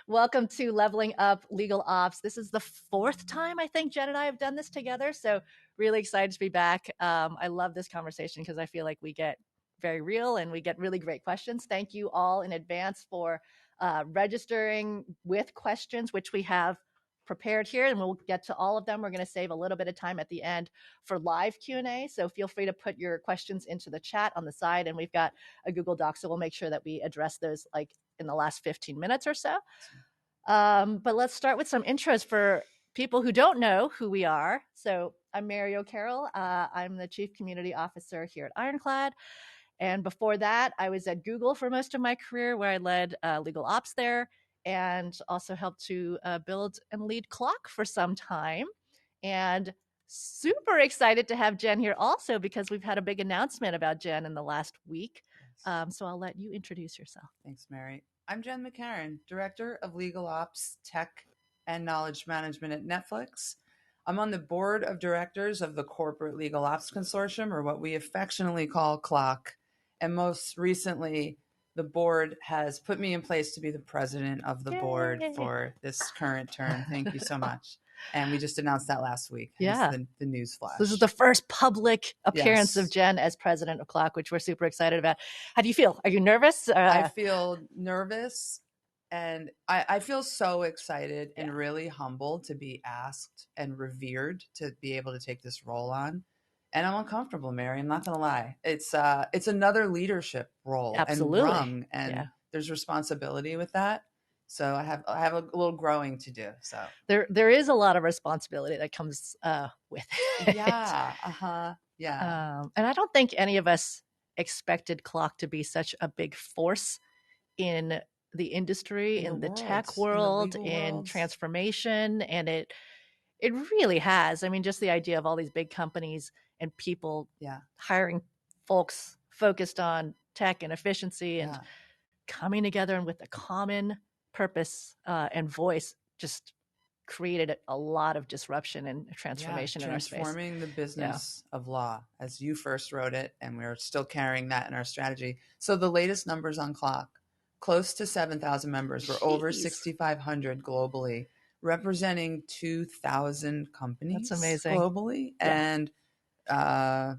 Welcome to Leveling Up Legal Ops. This is the fourth time I think Jen and I have done this together. So really excited to be back. I love this conversation because I feel like we get very real and we get really great questions. Thank you all in advance for registering with questions, which we have prepared here, and we'll get to all of them. We're going to save a little bit of time at the end for live Q&A. So feel free to put your questions into the chat on the side, and we've got a Google Doc, so we'll make sure that we address those like in the last 15 minutes or so. But let's start with some intros for people who don't know who we are. So I'm Mary O'Carroll. I'm the Chief Community Officer here at Ironclad. And before that, I was at Google for most of my career, where I led legal ops there and also helped to build and lead Clock for some time. And super excited to have Jen here also, because we've had a big announcement about Jen in the last week. So I'll let you introduce yourself. Thanks, Mary. I'm Jen McCarron, Director of Legal Ops, Tech, and Knowledge Management at Netflix. I'm on the board of directors of the Corporate Legal Ops Consortium, or what we affectionately call CLOC. And most recently, the board has put me in place to be the president of the board for this current term. Thank you so much. And we just announced that last week. Yeah. The news flash. This is the first public appearance Yes. of Jen as president of CLOC, which we're super excited about. How do you feel? Are you nervous? I feel nervous, and I feel so excited and really humbled to be asked and revered to be able to take this role on. And I'm uncomfortable, Mary. I'm not going to lie. It's another leadership role. Absolutely. And rung, and there's responsibility with that. So I have a little growing to do. So there is a lot of responsibility that comes with it. Yeah. Yeah. And I don't think any of us expected CLOC to be such a big force in the industry, in the tech world, in transformation. And it really has. I mean, just the idea of all these big companies and people hiring folks focused on tech and efficiency and coming together and with a common purpose and voice just created a lot of disruption and transformation in our space. Transforming the business of law, as you first wrote it, and we're still carrying that in our strategy. So the latest numbers on CLOC, close to 7,000 members. We're over 6,500 globally, representing 2,000 companies. That's amazing. Globally, and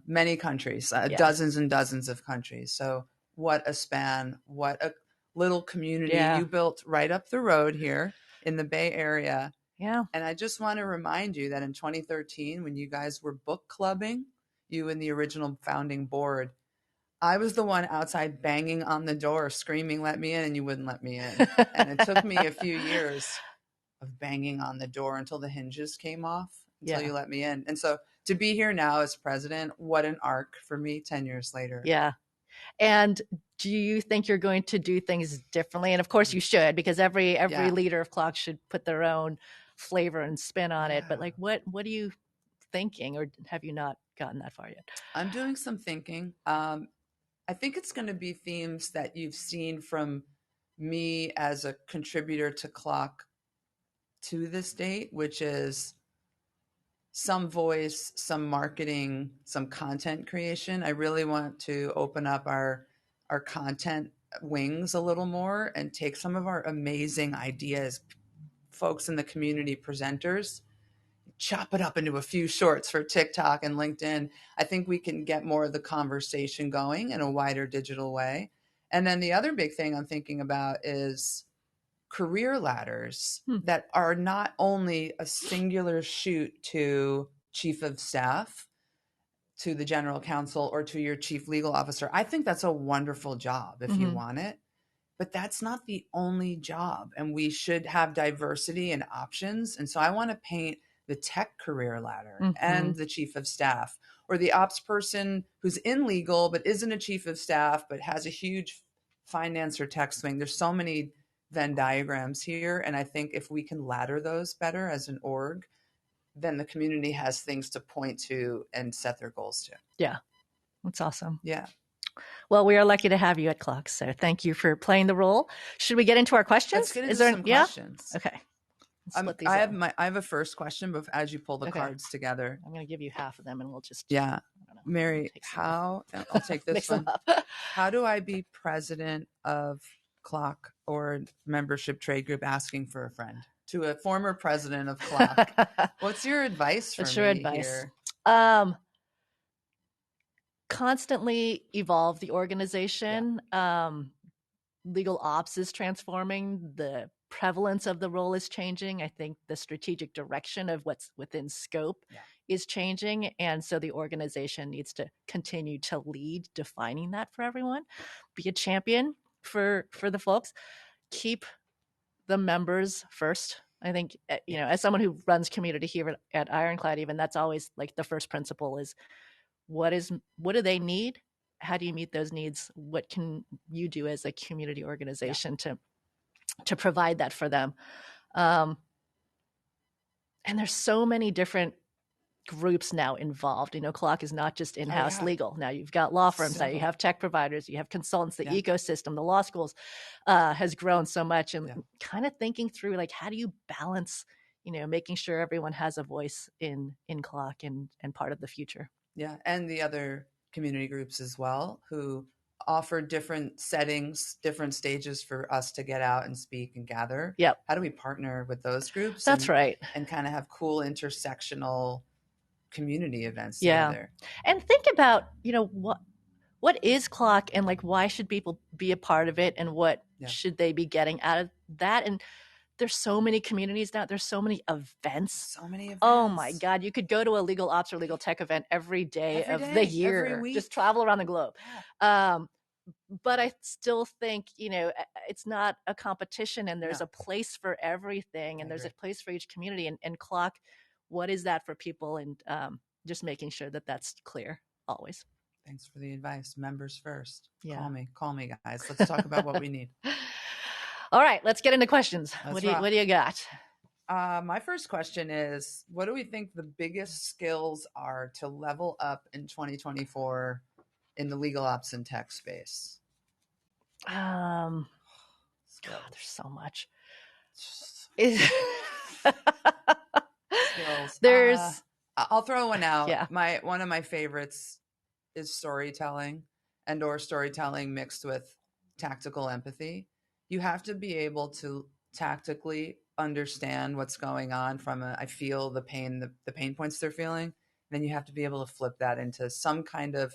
many countries, dozens and dozens of countries. So what a span, what a little community you built right up the road here in the Bay Area. Yeah. And I just want to remind you that in 2013, when you guys were book clubbing, you and the original founding board, I was the one outside banging on the door, screaming, "Let me in," and you wouldn't let me in. And it took me a few years of banging on the door until the hinges came off, until you let me in. And so to be here now as president, what an arc for me 10 years later. Yeah. And do you think you're going to do things differently? And of course you should, because every leader of CLOC should put their own flavor and spin on it. But like, what are you thinking, or have you not gotten that far yet? I'm doing some thinking. I think it's going to be themes that you've seen from me as a contributor to CLOC to this date, which is some voice, some marketing, some content creation. I really want to open up our content wings a little more and take some of our amazing ideas, folks in the community, presenters, chop it up into a few shorts for TikTok and LinkedIn. I think we can get more of the conversation going in a wider digital way. And then the other big thing I'm thinking about is career ladders that are not only a singular shoot to chief of staff, to the general counsel, or to your chief legal officer. I think that's a wonderful job if you want it, but that's not the only job. And we should have diversity and options. And so I want to paint the tech career ladder and the chief of staff, or the ops person who's in legal but isn't a chief of staff but has a huge finance or tech swing. There's so many Venn diagrams here, and I think if we can ladder those better as an org, then the community has things to point to and set their goals to. Yeah, that's awesome. Yeah. Well, we are lucky to have you at CLOC, so thank you for playing the role. Should we get into our questions? Let's get into some questions. Okay. I have a first question, but as you pull the cards together, I'm going to give you half of them, and we'll just Mary, I'll take this one. How do I be president of Clock or membership trade group asking for a friend to a former president of Clock. What's your advice for What's your me advice? here? Constantly evolve the organization. Legal ops is transforming. The prevalence of the role is changing. I think the strategic direction of what's within scope is changing. And so the organization needs to continue to lead defining that for everyone. Be a champion for the folks. Keep the members first. I think, as someone who runs community here at Ironclad, even that's always like the first principle is what do they need? How do you meet those needs? What can you do as a community organization to provide that for them? And there's so many different groups now involved. Clock is not just in-house legal. Now you've got law firms, now you have tech providers, you have consultants, the ecosystem, the law schools has grown so much, and kind of thinking through like, how do you balance, making sure everyone has a voice in Clock and part of the future. Yeah. And the other community groups as well, who offer different settings, different stages for us to get out and speak and gather. Yep. How do we partner with those groups? That's right. And kind of have cool intersectional community events together. And think about, what is Clock, and like, why should people be a part of it, and what should they be getting out of that? And there's so many communities now. There's so many events. So many events. Oh my God. You could go to a legal ops or legal tech event every day of the year. Every week. Just travel around the globe. Yeah. But I still think, it's not a competition, and there's a place for everything, and there's a place for each community, and Clock, what is that for people? And just making sure that that's clear always. Thanks for the advice. Members first. Yeah. Call me guys. Let's talk about what we need. All right, let's get into questions. What do you got? My first question is, what do we think the biggest skills are to level up in 2024 in the legal ops and tech space? God, there's so much. Skills. I'll throw one out. Yeah. One of my favorites is storytelling or storytelling mixed with tactical empathy. You have to be able to tactically understand what's going on from I feel the pain points they're feeling. Then you have to be able to flip that into some kind of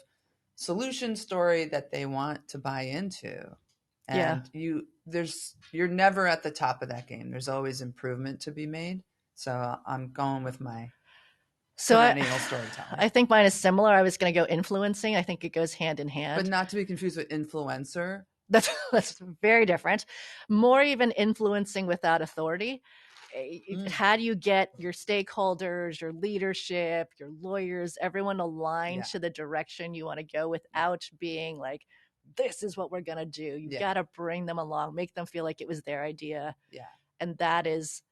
solution story that they want to buy into. And you're never at the top of that game. There's always improvement to be made. So I'm going with my perennial storytelling. I think mine is similar. I was going to go influencing. I think it goes hand in hand. But not to be confused with influencer. That's very different. More even influencing without authority. How do you get your stakeholders, your leadership, your lawyers, everyone aligned to the direction you want to go without being like, this is what we're going to do. You've got to bring them along, make them feel like it was their idea. Yeah. And that is,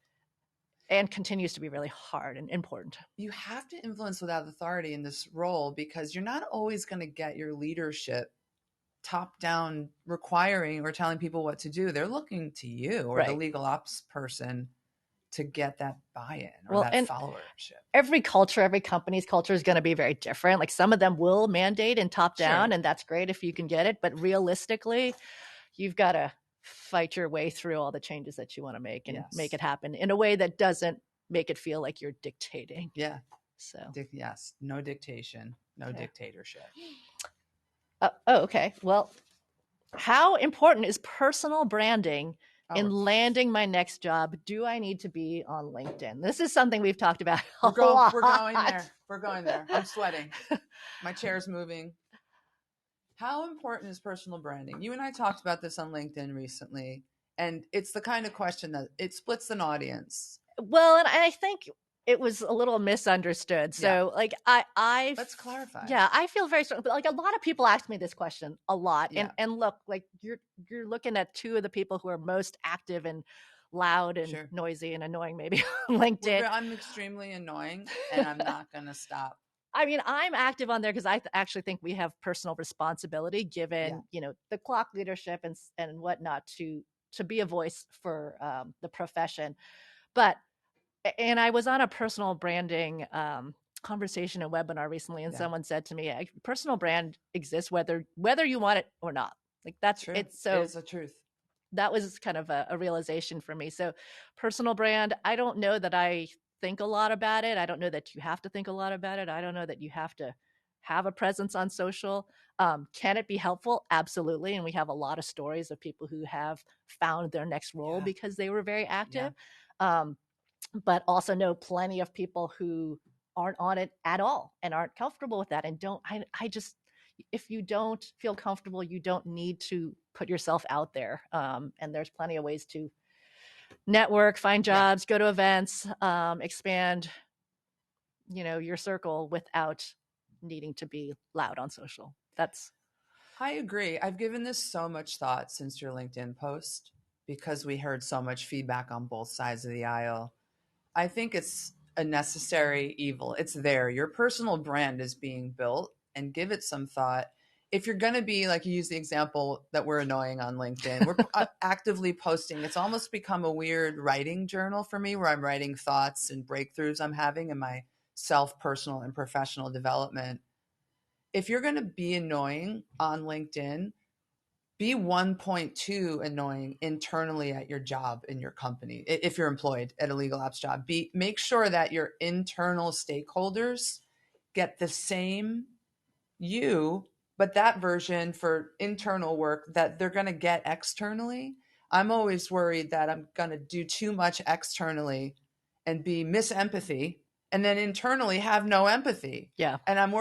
and continues to be really hard and important. You have to influence without authority in this role, because you're not always going to get your leadership top down requiring or telling people what to do. They're looking to you or the legal ops person to get that buy-in or that followership. Every company's culture is going to be very different. Like some of them will mandate and top down, and that's great if you can get it. But realistically, you've got to fight your way through all the changes that you want to make and make it happen in a way that doesn't make it feel like you're dictating. Yeah. So no dictation, no dictatorship. Okay. Well, how important is personal branding in landing my next job? Do I need to be on LinkedIn? This is something we've talked about a lot. We're going there. I'm sweating. My chair's moving. How important is personal branding? You and I talked about this on LinkedIn recently, and it's the kind of question that it splits an audience. Well, and I think it was a little misunderstood. So like I let's clarify. Yeah, I feel very strong. But like a lot of people ask me this question a lot. And look, like you're looking at two of the people who are most active and loud and noisy and annoying maybe on LinkedIn. I'm extremely annoying, and I'm not going to stop. I mean, I'm active on there because I actually think we have personal responsibility given, the Clock leadership and whatnot to be a voice for the profession. And I was on a personal branding conversation and webinar recently, and someone said to me, personal brand exists whether you want it or not. Like that's true. It's so it is the truth. that was kind of a realization for me. So personal brand, I don't know that I think a lot about it. I don't know that you have to think a lot about it. I don't know that you have to have a presence on social. Can it be helpful? Absolutely. And we have a lot of stories of people who have found their next role because they were very active. But also know plenty of people who aren't on it at all and aren't comfortable with that. And I just, if you don't feel comfortable, you don't need to put yourself out there. And there's plenty of ways to network, find jobs, go to events, expand, your circle without needing to be loud on social. I agree. I've given this so much thought since your LinkedIn post because we heard so much feedback on both sides of the aisle. I think it's a necessary evil. It's there. Your personal brand is being built, and give it some thought. If you're going to be, like you use the example that we're annoying on LinkedIn, we're actively posting. It's almost become a weird writing journal for me where I'm writing thoughts and breakthroughs I'm having in my personal and professional development. If you're going to be annoying on LinkedIn, be 1.2 annoying internally at your job in your company. If you're employed at a legal ops job, make sure that your internal stakeholders get the same but that version for internal work that they're going to get externally. I'm always worried that I'm going to do too much externally and be misempathy, and then internally have no empathy. Yeah. And I'm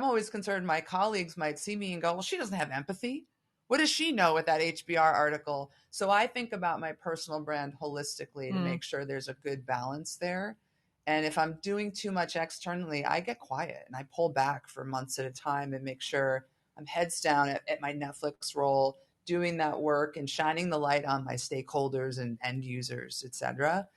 always concerned my colleagues might see me and go, well, she doesn't have empathy. What does she know with that HBR article? So I think about my personal brand holistically to make sure there's a good balance there. And if I'm doing too much externally, I get quiet and I pull back for months at a time and make sure I'm heads down at my Netflix role, doing that work and shining the light on my stakeholders and end users, et cetera.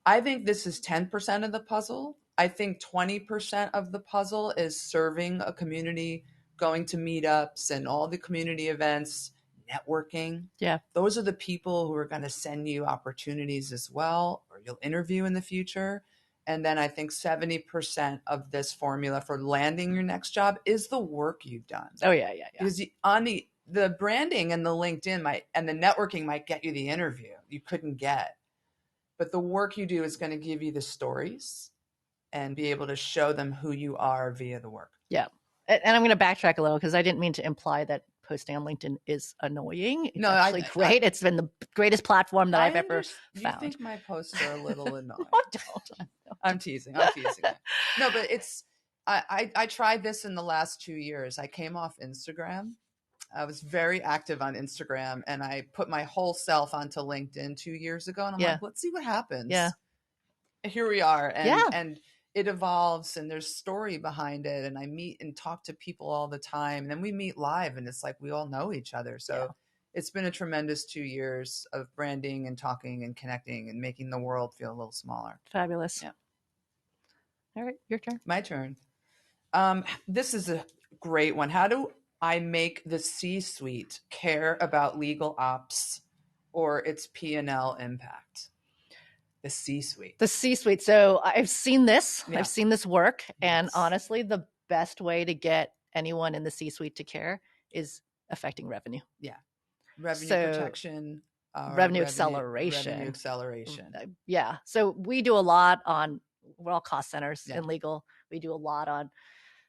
I think this is 10% of the puzzle. I think 20% of the puzzle is serving a community, going to meetups and all the community events, networking. Yeah. Those are the people who are going to send you opportunities as well, or you'll interview in the future. And then I think 70% of this formula for landing your next job is the work you've done. Oh, yeah. Because on the branding and the LinkedIn and the networking might get you the interview you couldn't get. But the work you do is going to give you the stories and be able to show them who you are via the work. Yeah. And I'm going to backtrack a little because I didn't mean to imply that posting on LinkedIn is annoying. It's actually great. It's been the greatest platform that I've ever found. You think my posts are a little annoying? Oh, don't. I'm teasing. No, but I tried this in the last 2 years. I came off Instagram. I was very active on Instagram and I put my whole self onto LinkedIn 2 years ago. And I'm like, let's see what happens. Yeah. Here we are. And it evolves and there's story behind it. And I meet and talk to people all the time. And then we meet live and it's like we all know each other. So it's been a tremendous 2 years of branding and talking and connecting and making the world feel a little smaller. Fabulous. Yeah. All right, your turn. My turn. This is a great one. How do I make the C-suite care about legal ops or its P&L impact? The C-suite. So I've seen this. I've seen this work. And honestly, the best way to get anyone in the C-suite to care is affecting revenue. Yeah. Revenue protection. Revenue acceleration. Revenue acceleration. Yeah. So we do a lot on, we're all cost centers in legal. We do a lot on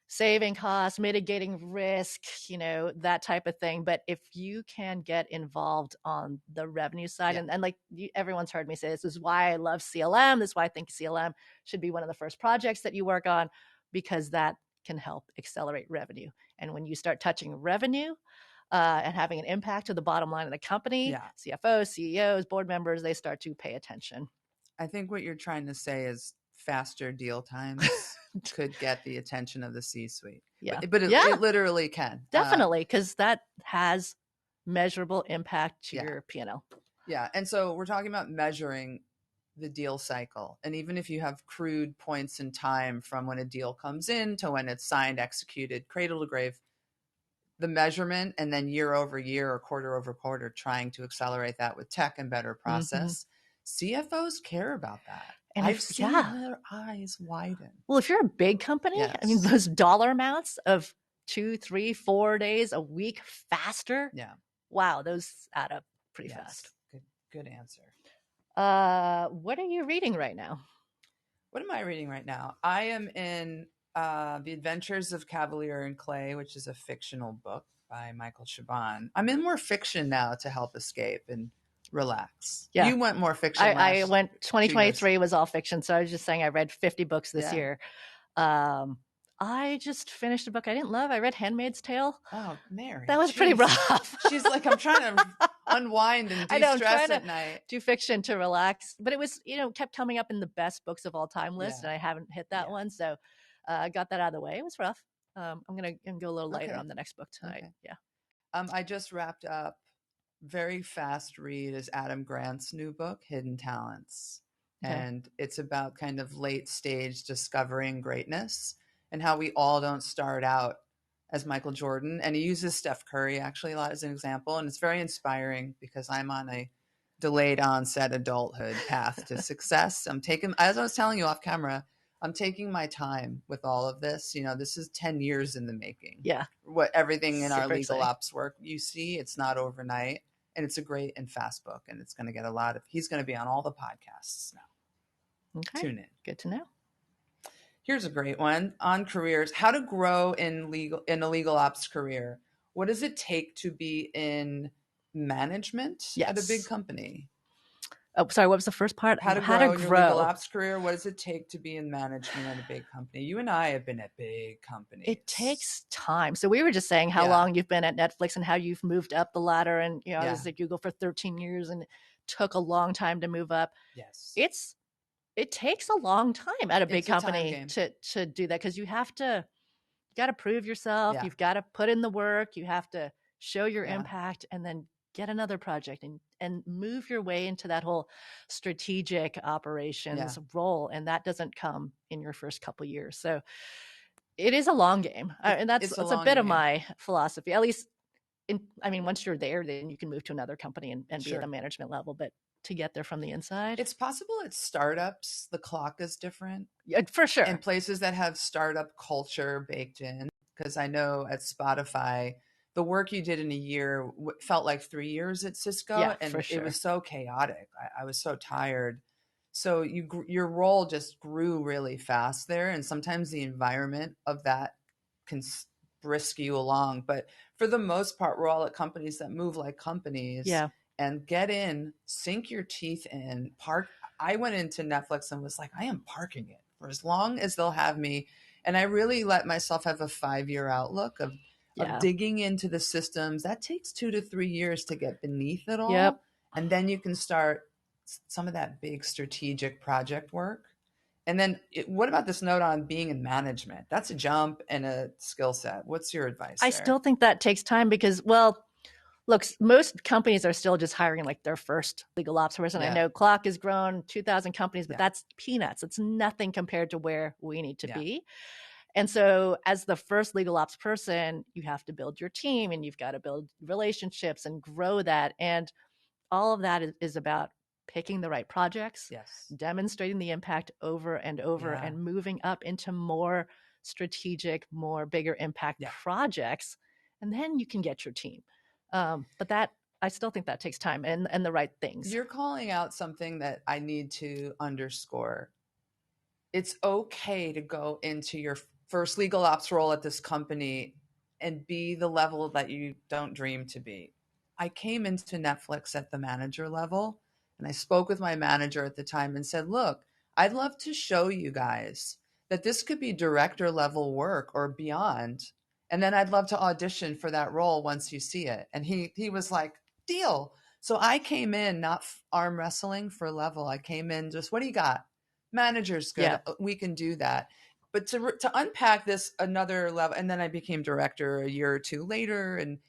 saving costs, mitigating risk, that type of thing. But if you can get involved on the revenue side, and like everyone's heard me say, this is why I love CLM. This is why I think CLM should be one of the first projects that you work on, because that can help accelerate revenue. And when you start touching revenue and having an impact to the bottom line of the company, CFOs, CEOs, board members, they start to pay attention. I think what you're trying to say is faster deal times could get the attention of the C-suite. Yeah. But it literally can. Definitely, because that has measurable impact to your P&L. Yeah. And so we're talking about measuring the deal cycle. And even if you have crude points in time from when a deal comes in to when it's signed, executed, cradle to grave, the measurement, and then year over year or quarter over quarter, trying to accelerate that with tech and better process. CFOs care about that. And I've seen their eyes widen. Well, if you're a big company, I mean, those dollar amounts of 2, 3, 4 days a week faster. Yeah. Wow, those add up pretty fast. Good answer. What are you reading right now? What am I reading right now? I am in The Adventures of Cavalier and Clay, which is a fictional book by Michael Chabon. I'm in more fiction now to help escape and relax. Yeah. You went more fiction I went 2023 was all fiction. So I was just saying I read 50 books this Yeah. year. I just finished a book I didn't love. I read Handmaid's Tale. Oh, Mary. That was pretty rough. She's like, I'm trying to unwind and I know, I'm de-stress trying at to night. do fiction to relax. But it was, kept coming up in the best books of all time list, Yeah. and I haven't hit that Yeah. one. So I got that out of the way. It was rough. I'm going to go a little lighter Okay. on the next book tonight. Okay. Yeah. I just wrapped up, very fast read, is Adam Grant's new book, Hidden Talents. Okay. And it's about kind of late stage discovering greatness and how we all don't start out as Michael Jordan. And he uses Steph Curry actually a lot as an example. And it's very inspiring because I'm on a delayed onset adulthood path to success. As I was telling you off camera, I'm taking my time with all of this. This is 10 years in the making. Yeah. Everything in our Super legal exciting. ops work, you see, it's not overnight. And it's a great and fast book. And it's going to get he's going to be on all the podcasts now. Okay. Tune in. Good to know. Here's a great one on careers. How to grow in a legal ops career. What does it take to be in management at a big company? Oh, sorry. What was the first part? How to grow in your legal ops career. What does it take to be in management at a big company? You and I have been at big companies. It takes time. So we were just saying how long you've been at Netflix and how you've moved up the ladder. And, I was at Google for 13 years and it took a long time to move up. Yes. It takes a long time at a big company to do that, because you got to prove yourself. Yeah. You've got to put in the work. You have to show your impact and then get another project and move your way into that whole strategic operations role. And that doesn't come in your first couple of years. So it is a long game. And that's a bit of my philosophy, at least. Once you're there, then you can move to another company and be at a management level. But to get there from the inside, it's possible at startups, the clock is different. Yeah, for sure. And places that have startup culture baked in, because I know at Spotify, the work you did in a year felt like 3 years at Cisco, and it was so chaotic. I was so tired. So your role just grew really fast there, and sometimes the environment of that can brisk you along. But for the most part, we're all at companies that move like companies. Yeah. And get in, sink your teeth in, park. I went into Netflix and was like, I am parking it for as long as they'll have me. And I really let myself have a 5-year outlook of digging into the systems. That takes 2 to 3 years to get beneath it all. Yep. And then you can start some of that big strategic project work. And then what about this note on being in management? That's a jump and a skill set. What's your advice there? I still think that takes time because, well, look, most companies are still just hiring like their first legal ops person. I know Clock has grown 2,000 companies, but that's peanuts. It's nothing compared to where we need to be. And so as the first legal ops person, you have to build your team and you've got to build relationships and grow that. And all of that is about picking the right projects, demonstrating the impact over and over and moving up into more strategic, more bigger impact projects. And then you can get your team. But that, I still think that takes time and the right things. You're calling out something that I need to underscore. It's okay to go into your first legal ops role at this company and be the level that you don't dream to be. I came into Netflix at the manager level, and I spoke with my manager at the time and said, look, I'd love to show you guys that this could be director level work or beyond. And then I'd love to audition for that role once you see it. And he was like, deal. So I came in not arm wrestling for level. I came in just, what do you got? Manager's good. We can do that. But to unpack this another level, and then I became director a year or two later, and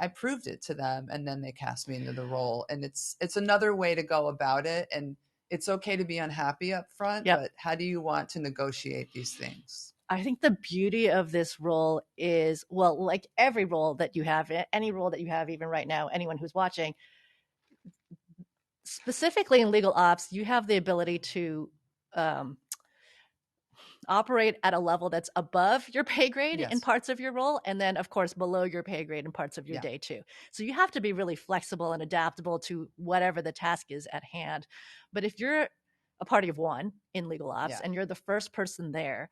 I proved it to them, and then they cast me into the role. And it's another way to go about it. And it's okay to be unhappy up front, but how do you want to negotiate these things? I think the beauty of this role is, well, like every role that you have, any role that you have, even right now, anyone who's watching, specifically in legal ops, you have the ability to operate at a level that's above your pay grade in Yes. parts of your role, and then of course below your pay grade in parts of your Yeah. day too. So you have to be really flexible and adaptable to whatever the task is at hand. But if you're a party of one in legal ops Yeah. and you're the first person there,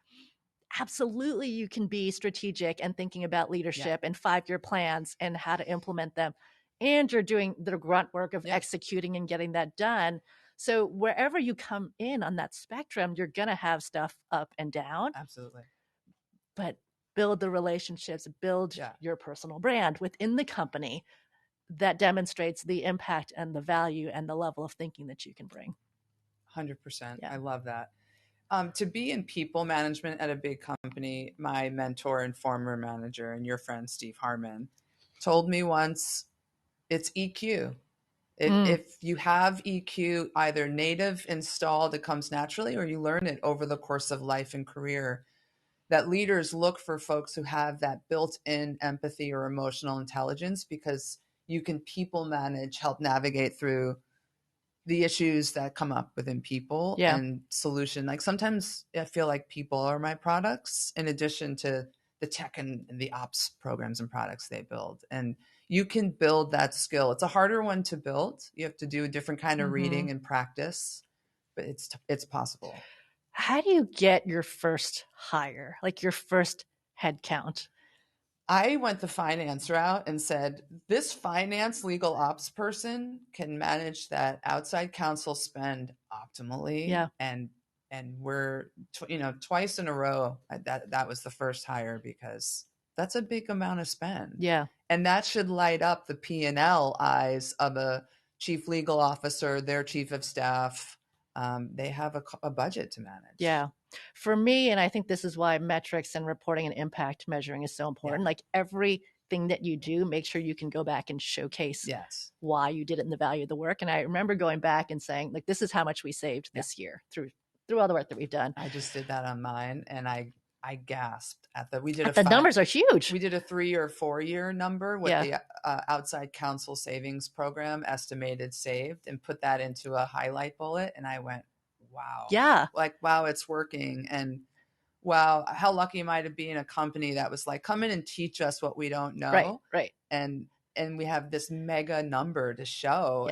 absolutely you can be strategic and thinking about leadership and 5-year plans and how to implement them. And you're doing the grunt work of executing and getting that done. So wherever you come in on that spectrum, you're going to have stuff up and down. Absolutely. But build the relationships, build your personal brand within the company that demonstrates the impact and the value and the level of thinking that you can bring. 100%. I love that. To be in people management at a big company, my mentor and former manager and your friend Steve Harmon told me once, it's EQ. If you have EQ, either native installed, it comes naturally, or you learn it over the course of life and career. That leaders look for folks who have that built-in empathy or emotional intelligence, because you can people manage, help navigate through the issues that come up within people and solution. Like sometimes I feel like people are my products in addition to the tech and the ops programs and products they build. And you can build that skill. It's a harder one to build. You have to do a different kind of reading and practice, but it's possible. How do you get your first hire, like your first head count? I went the finance route and said, this finance legal ops person can manage that outside counsel spend optimally. Yeah. And we're, twice in a row, that was the first hire, because that's a big amount of spend. Yeah. And that should light up the P&L eyes of a chief legal officer, their chief of staff. They have a budget to manage. Yeah. For me, and I think this is why metrics and reporting and impact measuring is so important. Like everything that you do, make sure you can go back and showcase why you did it and the value of the work. And I remember going back and saying, like, this is how much we saved this year through all the work that we've done. I just did that on mine, and I gasped at the numbers are huge. We did a 3 or 4 year number with the outside counsel savings program estimated saved, and put that into a highlight bullet. And I went, wow. Yeah. Like, wow, it's working. And wow, how lucky am I to be in a company that was like, come in and teach us what we don't know. Right. And we have this mega number to show.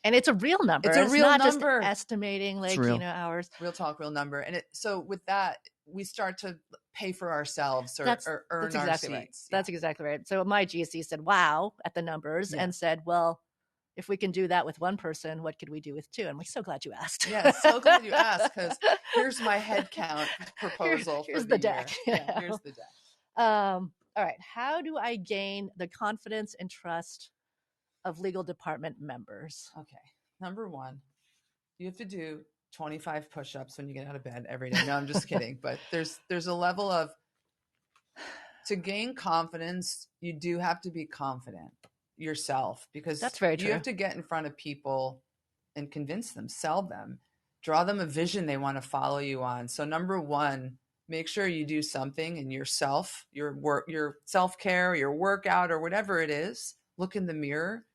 And it's a real number. It's a real not number. Just estimating, like, hours. Real talk, real number. And so with that, we start to pay for ourselves or earn our seats. Right. That's exactly right. So my GC said, wow, at the numbers and said, well, if we can do that with one person, what could we do with two? And I'm like, so glad you asked. Yeah, so glad you asked, because here's my head count proposal. Here's for the deck. Yeah, here's the deck. All right. How do I gain the confidence and trust of legal department members? Okay. Number one, you have to do 25 push-ups when you get out of bed every day. No, I'm just kidding. But there's a level of, to gain confidence, you do have to be confident yourself, because that's very true. You have to get in front of people and convince them, sell them, draw them a vision they want to follow you on. So number one, make sure you do something in yourself, your work, your self-care, your workout, or whatever it is. Look in the mirror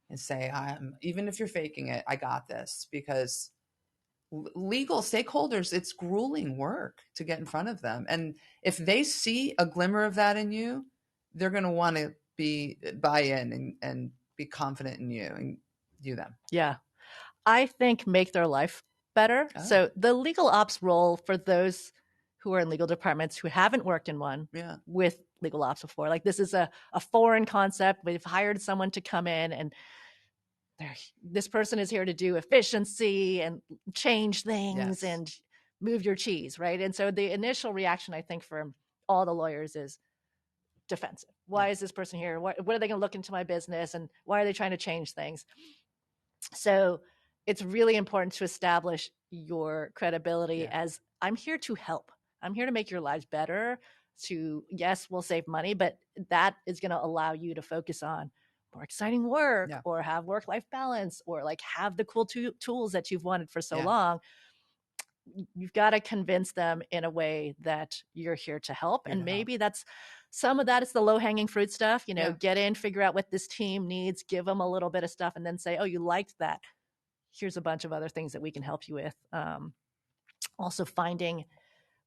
and say, even if you're faking it, I got this. Because legal stakeholders, it's grueling work to get in front of them. And if they see a glimmer of that in you, they're going to want to buy in and be confident in you and you them. Yeah. I think make their life better. Oh. So the legal ops role, for those who are in legal departments who haven't worked in one with legal ops before, like this is a foreign concept. We've hired someone to come in, and this person is here to do efficiency and change things and move your cheese, right? And so the initial reaction, I think, from all the lawyers is defensive. Why is this person here? What are they going to look into my business? And why are they trying to change things? So it's really important to establish your credibility as, I'm here to help. I'm here to make your lives better. Yes, we'll save money, but that is going to allow you to focus on more exciting work or have work-life balance, or like have the cool tools that you've wanted for so long. You've got to convince them in a way that you're here to help. And maybe some of that is the low-hanging fruit stuff, get in, figure out what this team needs, give them a little bit of stuff, and then say, oh, you liked that. Here's a bunch of other things that we can help you with. Also finding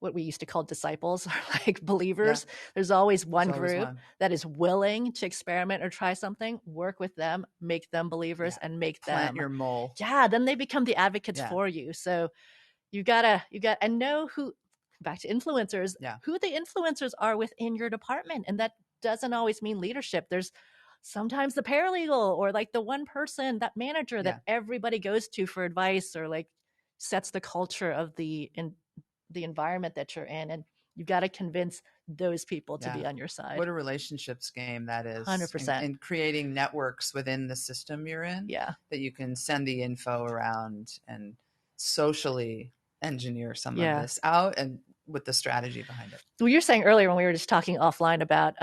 what we used to call disciples or like believers. There's always one group that is willing to experiment or try something, work with them, make them believers, and make plant them your mole. Yeah, then they become the advocates for you. So you got and know who, back to influencers, who the influencers are within your department. And that doesn't always mean leadership. There's sometimes the paralegal or like the one person, that manager that everybody goes to for advice or like sets the culture of the environment that you're in. And you've got to convince those people to be on your side. What a relationships game that is. 100%. And creating networks within the system you're in that you can send the info around and socially engineer some of this out, and with the strategy behind it. Well, you're saying earlier when we were just talking offline about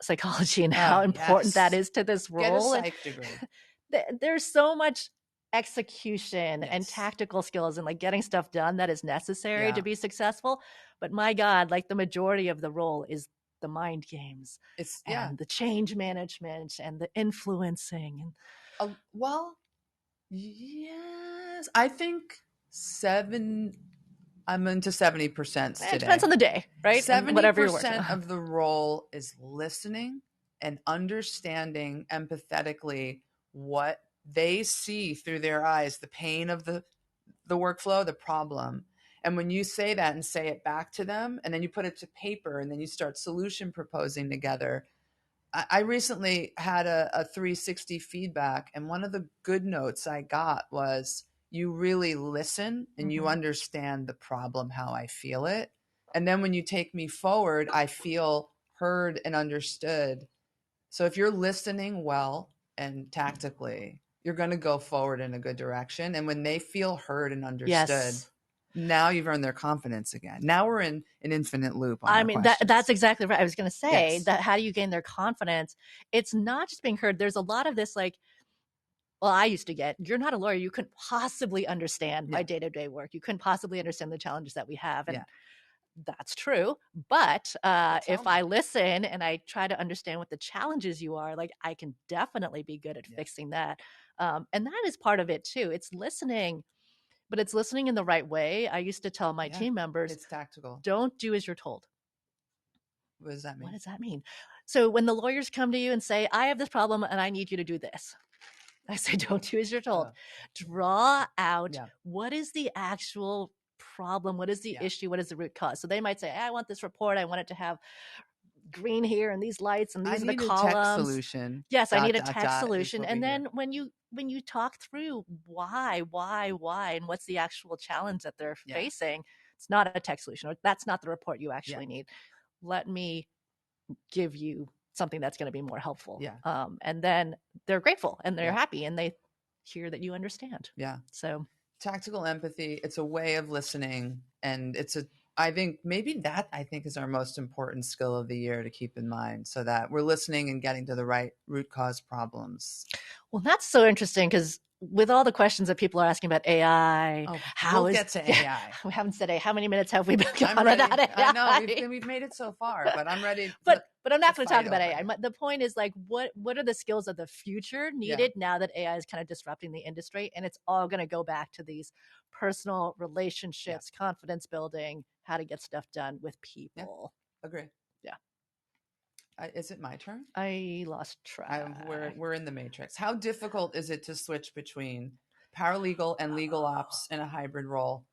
psychology and how important that is to this role. Get a psych degree. There's so much execution and tactical skills and like getting stuff done that is necessary to be successful. But my God, like the majority of the role is the mind games. It's and the change management and the influencing. And well, yes, I think I'm into 70% today. It depends on the day, right? 70% of the role is listening and understanding empathetically what they see through their eyes, the pain of the workflow, the problem. And when you say that and say it back to them, and then you put it to paper, and then you start solution proposing together. I recently had a 360 feedback, and one of the good notes I got was, you really listen and you understand the problem, how I feel it. And then when you take me forward, I feel heard and understood. So if you're listening well and tactically, you're going to go forward in a good direction. And when they feel heard and understood, now you've earned their confidence again. Now we're in an infinite loop. I mean, that's exactly right. I was going to say that how do you gain their confidence? It's not just being heard. There's a lot of this like, well, I used to get, you're not a lawyer. You couldn't possibly understand my day-to-day work. You couldn't possibly understand the challenges that we have. And that's true. But if I listen and I try to understand what the challenges you are, like I can definitely be good at fixing that. And that is part of it too. It's listening, but it's listening in the right way. I used to tell my team members, it's tactical. Don't do as you're told. What does that mean? What does that mean? So when the lawyers come to you and say, I have this problem and I need you to do this, I say, don't do as you're told. Draw out what is the actual problem? What is the issue? What is the root cause? So they might say, I want this report. I want it to have green here and these lights and these are the columns. Tech solution. Yes, I need a tech solution. And then when you talk through why, and what's the actual challenge that they're facing, it's not a tech solution, or that's not the report you actually need. Let me give you something that's going to be more helpful. And then they're grateful and they're happy and they hear that you understand. So tactical empathy, it's a way of listening, and I think is our most important skill of the year to keep in mind, so that we're listening and getting to the right root cause problems. Well, that's so interesting, because with all the questions that people are asking about AI, we'll get to AI. We haven't said AI. How many minutes have we been on about AI? I know we've made it so far, but I'm ready. But I'm not going to talk about AI. The point is, like, what are the skills of the future needed now that AI is kind of disrupting the industry, and it's all going to go back to these personal relationships, confidence building, how to get stuff done with people. Agree. Is it my turn? I lost track. We're in the matrix. How difficult is it to switch between paralegal and legal ops in a hybrid role?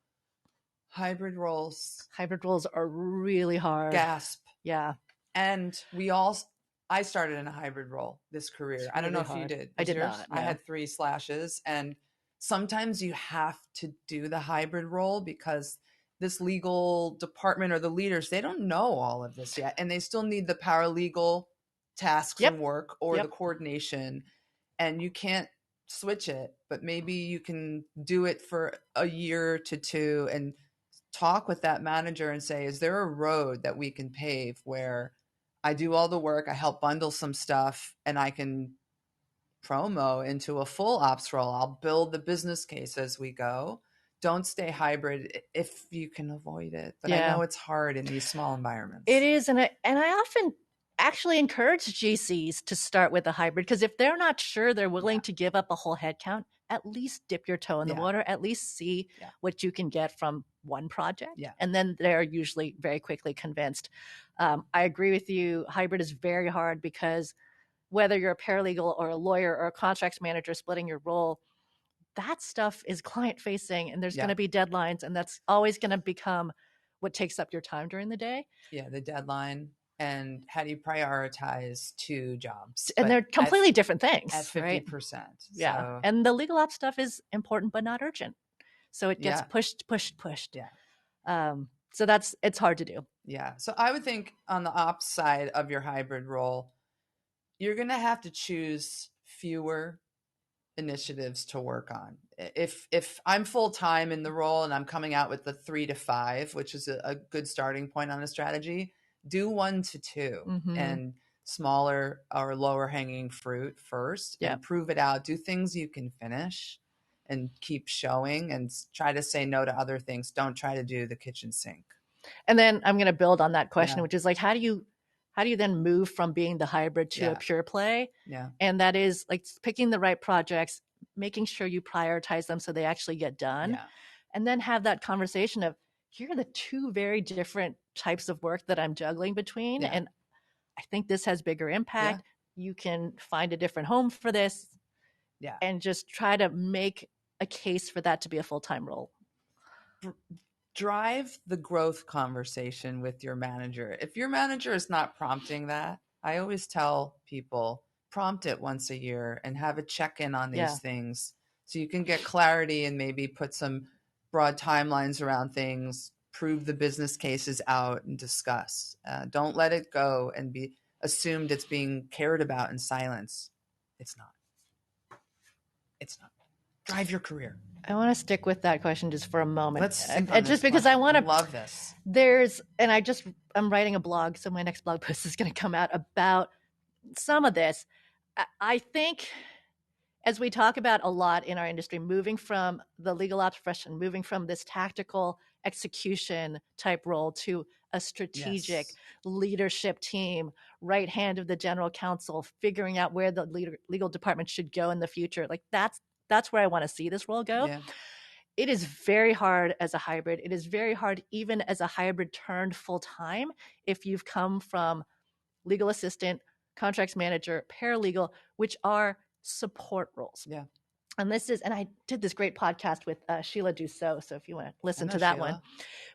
Hybrid roles are really hard. Gasp. Yeah. And I started in a hybrid role this career. Really I don't know if you did. I did not. No. I had 3 slashes, and sometimes you have to do the hybrid role because this legal department or the leaders, they don't know all of this yet. And they still need the paralegal tasks and work or the coordination. And you can't switch it, but maybe you can do it for a year to 2 and talk with that manager and say, is there a road that we can pave where I do all the work, I help bundle some stuff, and I can promo into a full ops role. I'll build the business case as we go. Don't stay hybrid if you can avoid it. But I know it's hard in these small environments. It is. And I often actually encourage GCs to start with a hybrid, because if they're not sure they're willing to give up a whole headcount, at least dip your toe in the water, at least see what you can get from one project. And then they're usually very quickly convinced. I agree with you. Hybrid is very hard because whether you're a paralegal or a lawyer or a contracts manager splitting your role, that stuff is client facing, and there's going to be deadlines, and that's always going to become what takes up your time during the day. Yeah, the deadline. And how do you prioritize two jobs? And they're completely different things. At 50%. Right? Yeah. So. And the legal ops stuff is important but not urgent. So it gets pushed. Yeah. So it's hard to do. Yeah. So I would think on the ops side of your hybrid role, you're going to have to choose fewer initiatives to work on. If I'm full-time in the role and I'm coming out with the 3 to 5, which is a good starting point on a strategy, do 1 to 2 and smaller or lower hanging fruit first and prove it out. Do things you can finish and keep showing, and try to say no to other things. Don't try to do the kitchen sink. And then I'm going to build on that question, which is like, how do you then move from being the hybrid to a pure play? Yeah. And that is like picking the right projects, making sure you prioritize them so they actually get done. Yeah. And then have that conversation of, here are the 2 very different types of work that I'm juggling between. Yeah. And I think this has bigger impact. Yeah. You can find a different home for this. Yeah. And just try to make a case for that to be a full-time role. Drive the growth conversation with your manager. If your manager is not prompting that, I always tell people, prompt it once a year and have a check-in on these things so you can get clarity and maybe put some broad timelines around things, prove the business cases out and discuss. Don't let it go and be assumed it's being cared about in silence. It's not. It's not. Drive your career. I want to stick with that question just for a moment. Let's and just because question. I want to love this. I'm writing a blog, so my next blog post is going to come out about some of this. I think, as we talk about a lot in our industry, moving from the legal ops profession, moving from this tactical execution type role to a strategic leadership team, right hand of the general counsel, figuring out where the legal department should go in the future. Like that's where I want to see this role go. Yeah. It is very hard as a hybrid. It is very hard even as a hybrid turned full-time if you've come from legal assistant, contracts manager, paralegal, which are support roles. Yeah. And I did this great podcast with Sheila Dussault. So if you want to listen to that one,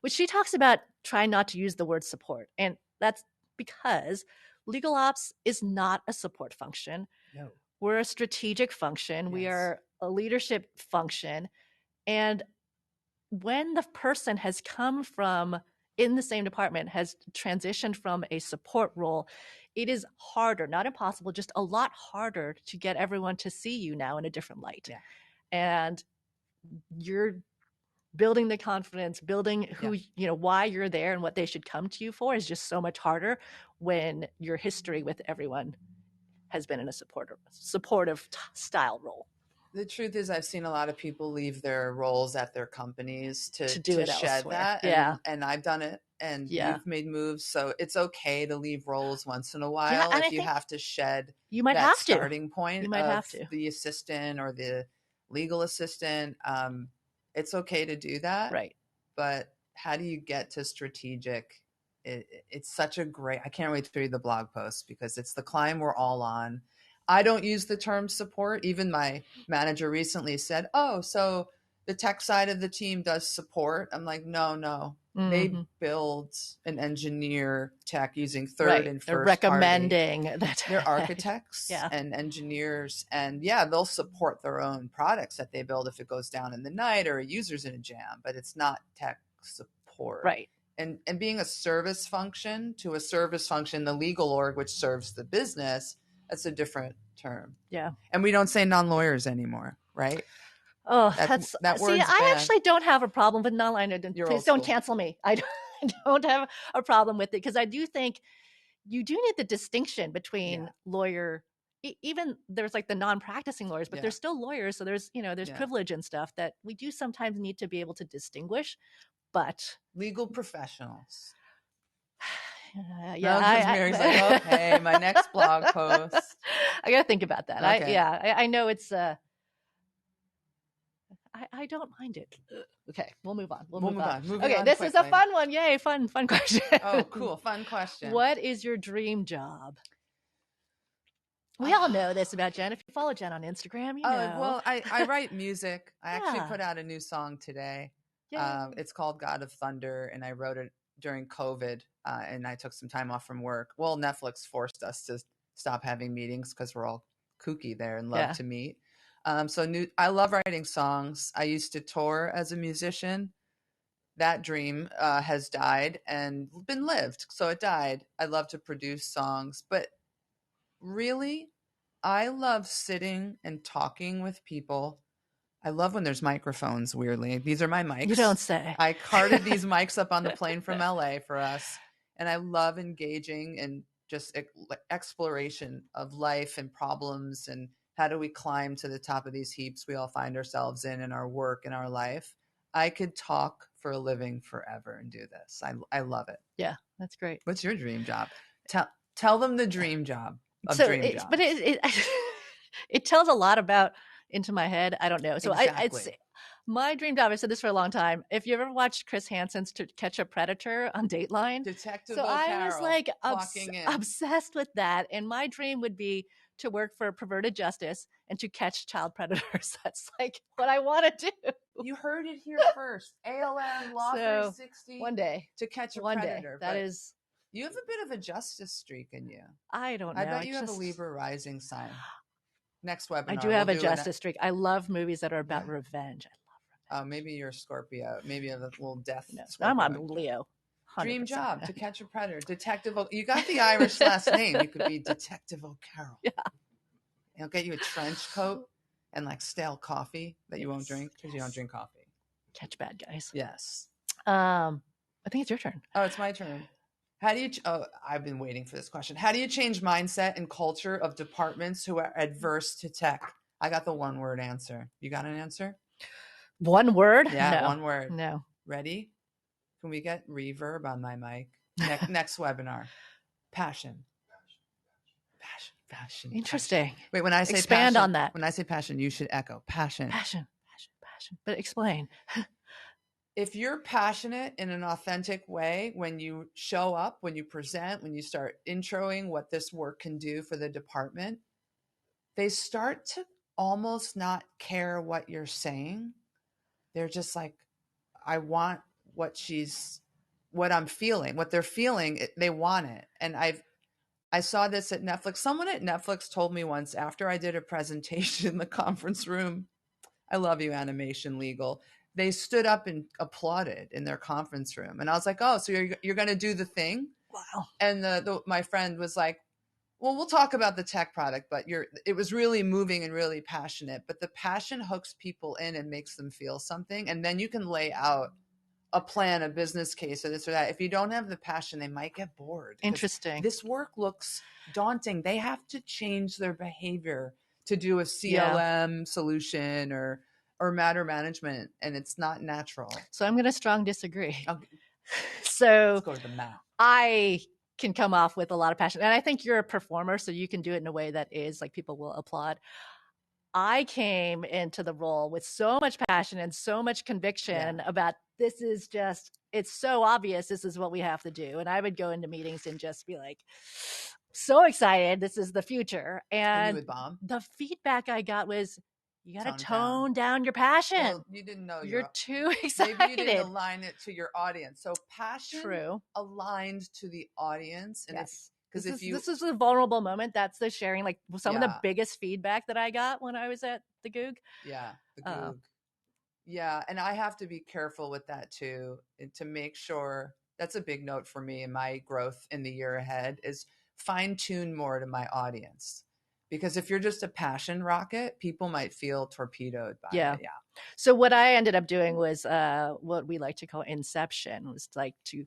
which she talks about trying not to use the word support. And that's because legal ops is not a support function. No. We're a strategic function. Yes. We are a leadership function. And when the person has come from in the same department, has transitioned from a support role, it is harder, not impossible, just a lot harder to get everyone to see you now in a different light. Yeah. And you're building the confidence, building who, why you're there and what they should come to you for is just so much harder when your history with everyone has been in a supportive style role. The truth is, I've seen a lot of people leave their roles at their companies to shed elsewhere. that. And I've done it. And you've made moves. So it's okay to leave roles once in a while if you have to shed that starting point of the assistant or the legal assistant. It's okay to do that. Right. But how do you get to strategic? It's such a great, I can't wait to read the blog post because it's the climb we're all on. I don't use the term support. Even my manager recently said, oh, so the tech side of the team does support. I'm like, no. Mm-hmm. They build and engineer tech using third and first They're recommending that. They're architects and engineers. And they'll support their own products that they build if it goes down in the night or a user's in a jam, but it's not tech support. Right. And being a service function to a service function, the legal org, which serves the business, that's a different term. Yeah. And we don't say non-lawyers anymore, right? Oh, that word's I actually don't have a problem with non-lawyers. Please don't cancel me. I don't have a problem with it because I do think you do need the distinction between lawyer, even there's like the non-practicing lawyers, but there's still lawyers. So there's privilege and stuff that we do sometimes need to be able to distinguish, but legal professionals. Mary's like, okay, my next blog post. I got to think about that. Okay. I know it's I don't mind it. Ugh. Okay, we'll move on. We'll move on. Moving Okay, on this is a quickly. fun one. Yay, fun question. Oh, cool. Fun question. What is your dream job? We all know this about Jen. If you follow Jen on Instagram, you know. Well, I write music. I actually Yeah. put out a new song today. Yay. It's called God of Thunder, and I wrote it during COVID, and I took some time off from work. Well, Netflix forced us to stop having meetings because we're all kooky there and love to meet. I love writing songs. I used to tour as a musician. That dream has died and been lived. So it died. I love to produce songs, but really, I love sitting and talking with people. I love when there's microphones, weirdly. These are my mics. You don't say. I carted these mics up on the plane from LA for us. And I love engaging in just exploration of life and problems and how do we climb to the top of these heaps we all find ourselves in our work and our life. I could talk for a living forever and do this. I love it. Yeah, that's great. What's your dream job? Tell them the dream job. But it tells a lot about Into My Head. I don't know. So exactly. My dream job, I've said this for a long time. If you ever watched Chris Hansen's To Catch a Predator on Dateline, Detective so O'Carroll, I was like obsessed with that. And my dream would be to work for Perverted Justice and to catch child predators. That's like what I want to do. You heard it here first. ALM Law 360. One day. To Catch a Predator. That is. You have a bit of a justice streak in you. I don't know. I bet you have a Libra rising sign. Next webinar. I do have a justice streak. I love movies that are about revenge. I love revenge. Maybe you're a Scorpio. Maybe you have a little death. No, I'm a Leo. 100%. Dream job, To Catch a Predator. Detective. You got the Irish last name. You could be Detective O'Carroll. Yeah. He'll get you a trench coat and like stale coffee that you won't drink because you don't drink coffee. Catch bad guys. Yes. I think it's your turn. Oh, it's my turn. How do you? I've been waiting for this question. How do you change mindset and culture of departments who are adverse to tech? I got the one-word answer. You got an answer? One word? Yeah, no. One word. No. Ready? Can we get reverb on my mic? Next webinar. Passion. Interesting. Passion. Wait, when I say expand passion, on that. When I say passion, you should echo passion. But explain. If you're passionate in an authentic way, when you show up, when you present, when you start introing what this work can do for the department, they start to almost not care what you're saying. They're just like, I want what I'm feeling, what they're feeling. They want it. And I saw this at Netflix. Someone at Netflix told me once after I did a presentation in the conference room, I love you, Animation Legal. They stood up and applauded in their conference room. And I was like, oh, so you're going to do the thing? Wow. And my friend was like, well, we'll talk about the tech product, but it was really moving and really passionate. But the passion hooks people in and makes them feel something. And then you can lay out a plan, a business case, or this or that. If you don't have the passion, they might get bored. Interesting. This work looks daunting. They have to change their behavior to do a CLM solution or matter management, and it's not natural. So I'm going to strong disagree. Okay. So let's go to the map. I can come off with a lot of passion, and I think you're a performer, so you can do it in a way that is like people will applaud. I came into the role with so much passion and so much conviction about this is just, it's so obvious. This is what we have to do. And I would go into meetings and just be like, so excited. This is the future. And you would bomb. The feedback I got was, you got to tone down your passion. Well, you didn't know you're too excited. Maybe you didn't align it to your audience. So passion aligned to the audience. And because this is a vulnerable moment. That's the sharing, like some of the biggest feedback that I got when I was at the Goog. Yeah, the Goog. Yeah, and I have to be careful with that too, and to make sure. That's a big note for me in my growth in the year ahead is fine tune more to my audience. Because if you're just a passion rocket, people might feel torpedoed by it. Yeah. So what I ended up doing was what we like to call inception, was like to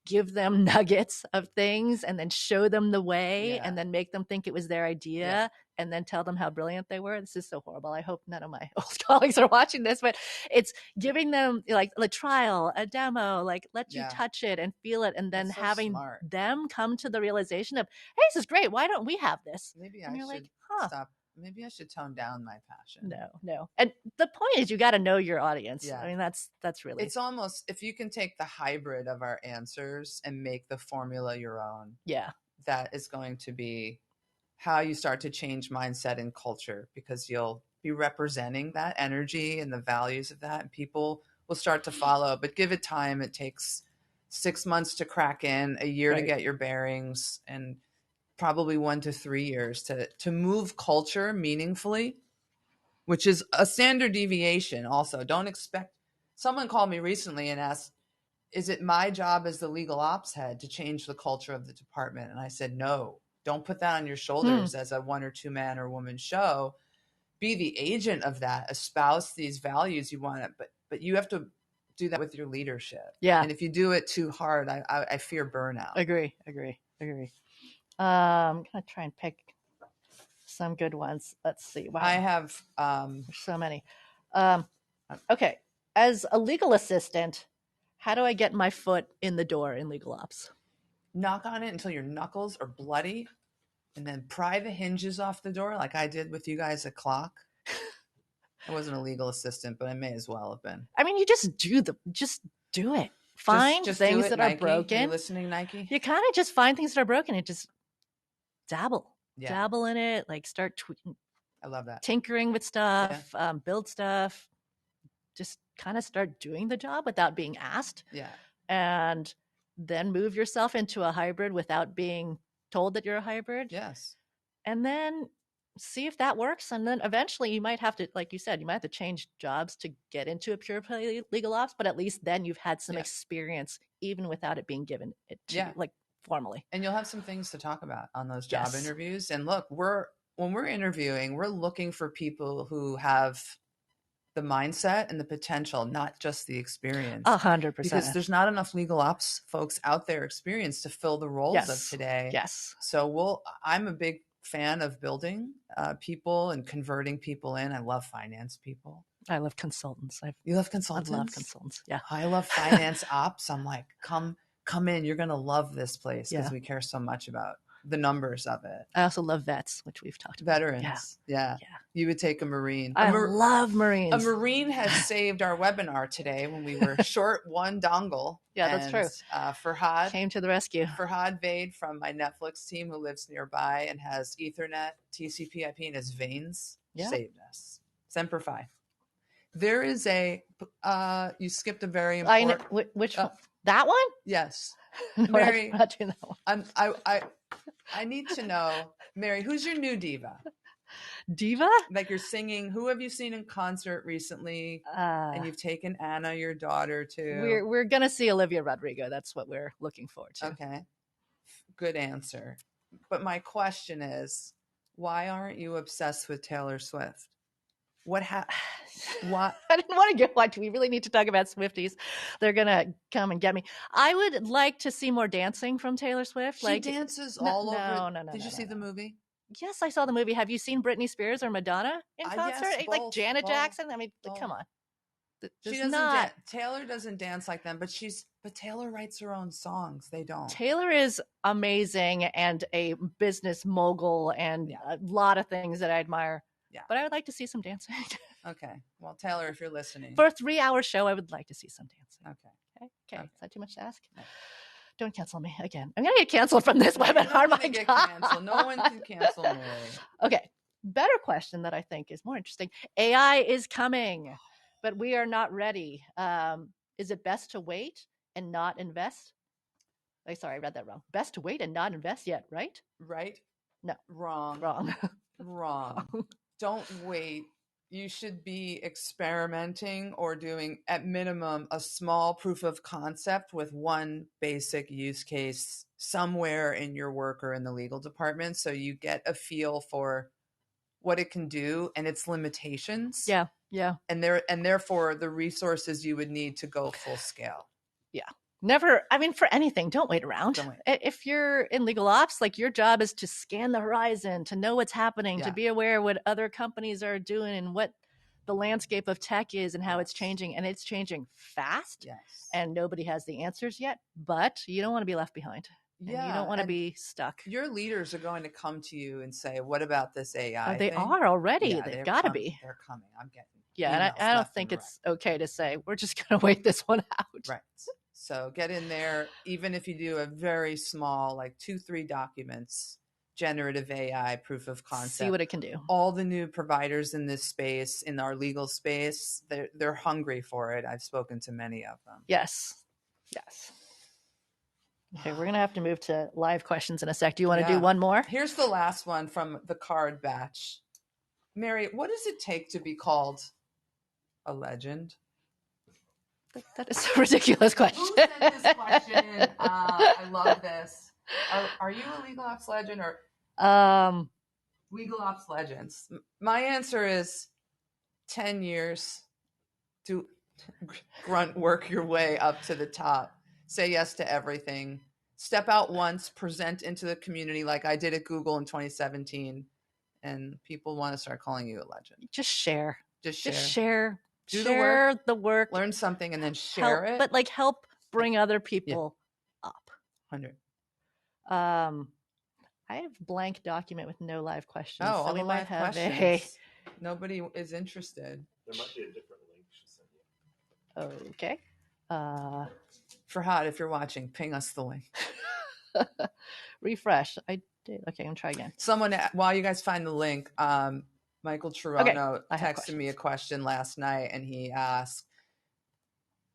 give them nuggets of things and then show them the way and then make them think it was their idea and then tell them how brilliant they were. This is so horrible. I hope none of my old colleagues are watching this, but it's giving them like a trial, a demo, like let you touch it and feel it. And then having them come to the realization of, hey, this is great. Why don't we have this? Maybe and I you're should like, huh. stop maybe I should tone down my passion. No. And the point is, you got to know your audience. Yeah. I mean, that's really. It's almost, if you can take the hybrid of our answers and make the formula your own. Yeah. That is going to be how you start to change mindset and culture, because you'll be representing that energy and the values of that, and people will start to follow. But give it time. It takes 6 months to crack in, a year to get your bearings, and probably 1 to 3 years to move culture meaningfully, which is a standard deviation. Also, don't expect. Someone called me recently and asked, is it my job as the legal ops head to change the culture of the department? And I said, no, don't put that on your shoulders as a 1 or 2 man or woman show. Be the agent of that, espouse these values you want, but you have to do that with your leadership. Yeah. And if you do it too hard, I fear burnout. Agree. I'm gonna try and pick some good ones. Let's see. Wow. I have there's so many. Okay. As a legal assistant, how do I get my foot in the door in legal ops? Knock on it until your knuckles are bloody, and then pry the hinges off the door like I did with you guys at Clock. I wasn't a legal assistant, but I may as well have been. I mean, you just do it. Find just things do it, that Nike. are broken. Are you listening, Nike? You kind of just find things that are broken and just dabble. Yeah. Dabble in it, like start I love that. Tinkering with stuff, build stuff. Just kind of start doing the job without being asked. Yeah. And then move yourself into a hybrid without being told that you're a hybrid. Yes. And then see if that works. And then eventually you might have to, like you said, you might have to change jobs to get into a pure play legal ops, but at least then you've had some experience even without it being given it to you, like formally. And you'll have some things to talk about on those job interviews. And look, when we're interviewing, we're looking for people who have the mindset and the potential, not just the experience. 100%. Because there's not enough legal ops folks out there experienced to fill the roles of today. Yes. So I'm a big fan of building people and converting people in. I love finance people. I love consultants. You love consultants? I love consultants. Yeah. I love finance ops. I'm like, come in. You're going to love this place because we care so much about the numbers of it. I also love vets, which we've talked about. Veterans. Yeah. You would take a Marine. I love Marines. A Marine has saved our webinar today when we were short one dongle. Yeah, that's true. Farhad came to the rescue. Farhad Vaid from my Netflix team, who lives nearby and has Ethernet, TCP/IP in his veins, saved us. Semper Fi. There is you skipped a very important. Which one? That one? Yes. No, Mary, not doing that one. I need to know, Mary, who's your new diva? Diva? Like you're singing. Who have you seen in concert recently? And you've taken Anna, your daughter, to. We're gonna see Olivia Rodrigo. That's what we're looking forward to. Okay, good answer. But my question is, why aren't you obsessed with Taylor Swift? What happened? What? I didn't want to get watch. We really need to talk about Swifties. They're gonna come and get me. I would like to see more dancing from Taylor Swift. She dances all over. No. Did you see the movie? Yes, I saw the movie. Have you seen Britney Spears or Madonna in concert? Yes, like Janet Jackson? I mean, come on. She doesn't. Taylor doesn't dance like them, but Taylor writes her own songs. They don't. Taylor is amazing and a business mogul and a lot of things that I admire. Yeah. But I would like to see some dancing. Okay. Well, Taylor, if you're listening. For a 3-hour show, I would like to see some dancing. Okay. Is that too much to ask? No. Don't cancel me again. I'm going to get canceled from this webinar. My God. Canceled. No one can cancel me. Okay. Better question that I think is more interesting. AI is coming, but we are not ready. Is it best to wait and not invest? Sorry, I read that wrong. Best to wait and not invest yet, right? Right? No. Wrong. Don't wait. You should be experimenting or doing, at minimum, a small proof of concept with one basic use case somewhere in your work or in the legal department, so you get a feel for what it can do and its limitations. Yeah. And therefore the resources you would need to go full scale. Yeah. Never, I mean, for anything, don't wait around. If you're in legal ops, like your job is to scan the horizon, to know what's happening, to be aware of what other companies are doing and what the landscape of tech is and how it's changing. And it's changing fast. Yes. And nobody has the answers yet, but you don't want to be left behind. And you don't want to be stuck. Your leaders are going to come to you and say, what about this AI They thing? are already. Yeah, They've got to be. They're coming. I'm getting and I don't think it's okay to say we're just going to wait this one out. Right. So get in there, even if you do a very small, like 2-3 documents, generative AI proof of concept. See what it can do. All the new providers in this space, in our legal space, they're hungry for it. I've spoken to many of them. Yes. Okay, we're going to have to move to live questions in a sec. Do you want to do one more? Here's the last one from the card batch. Mary, what does it take to be called a legend? That is a ridiculous question. Who sent this question? I love this. Are you a Legal Ops legend or Legal Ops legends? My answer is 10 years to grunt work your way up to the top. Say yes to everything. Step out once, present into the community like I did at Google in 2017, and people want to start calling you a legend. Just share. Just share. Do the work. Learn something and then share it. But help bring other people up. 100. I have a blank document with no live questions. Oh, so we might have questions. Nobody is interested. There might be a different link she sent you. Okay. Farhad, if you're watching, ping us the link. Refresh. I did. Okay, I'm gonna try again. Someone, while you guys find the link, Michael Chirono texted me a question last night, and he asked,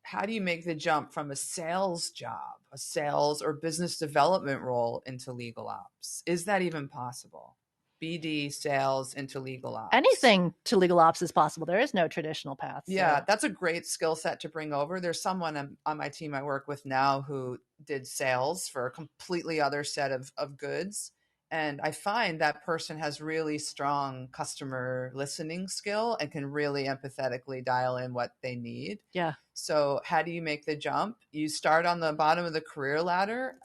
how do you make the jump from a sales job, a sales or business development role into legal ops? Is that even possible? BD, sales into legal ops. Anything to legal ops is possible. There is no traditional path. So. Yeah, that's a great skill set to bring over. There's someone on my team I work with now who did sales for a completely other set of goods. And I find that person has really strong customer listening skill and can really empathetically dial in what they need. Yeah. So how do you make the jump? You start on the bottom of the career ladder,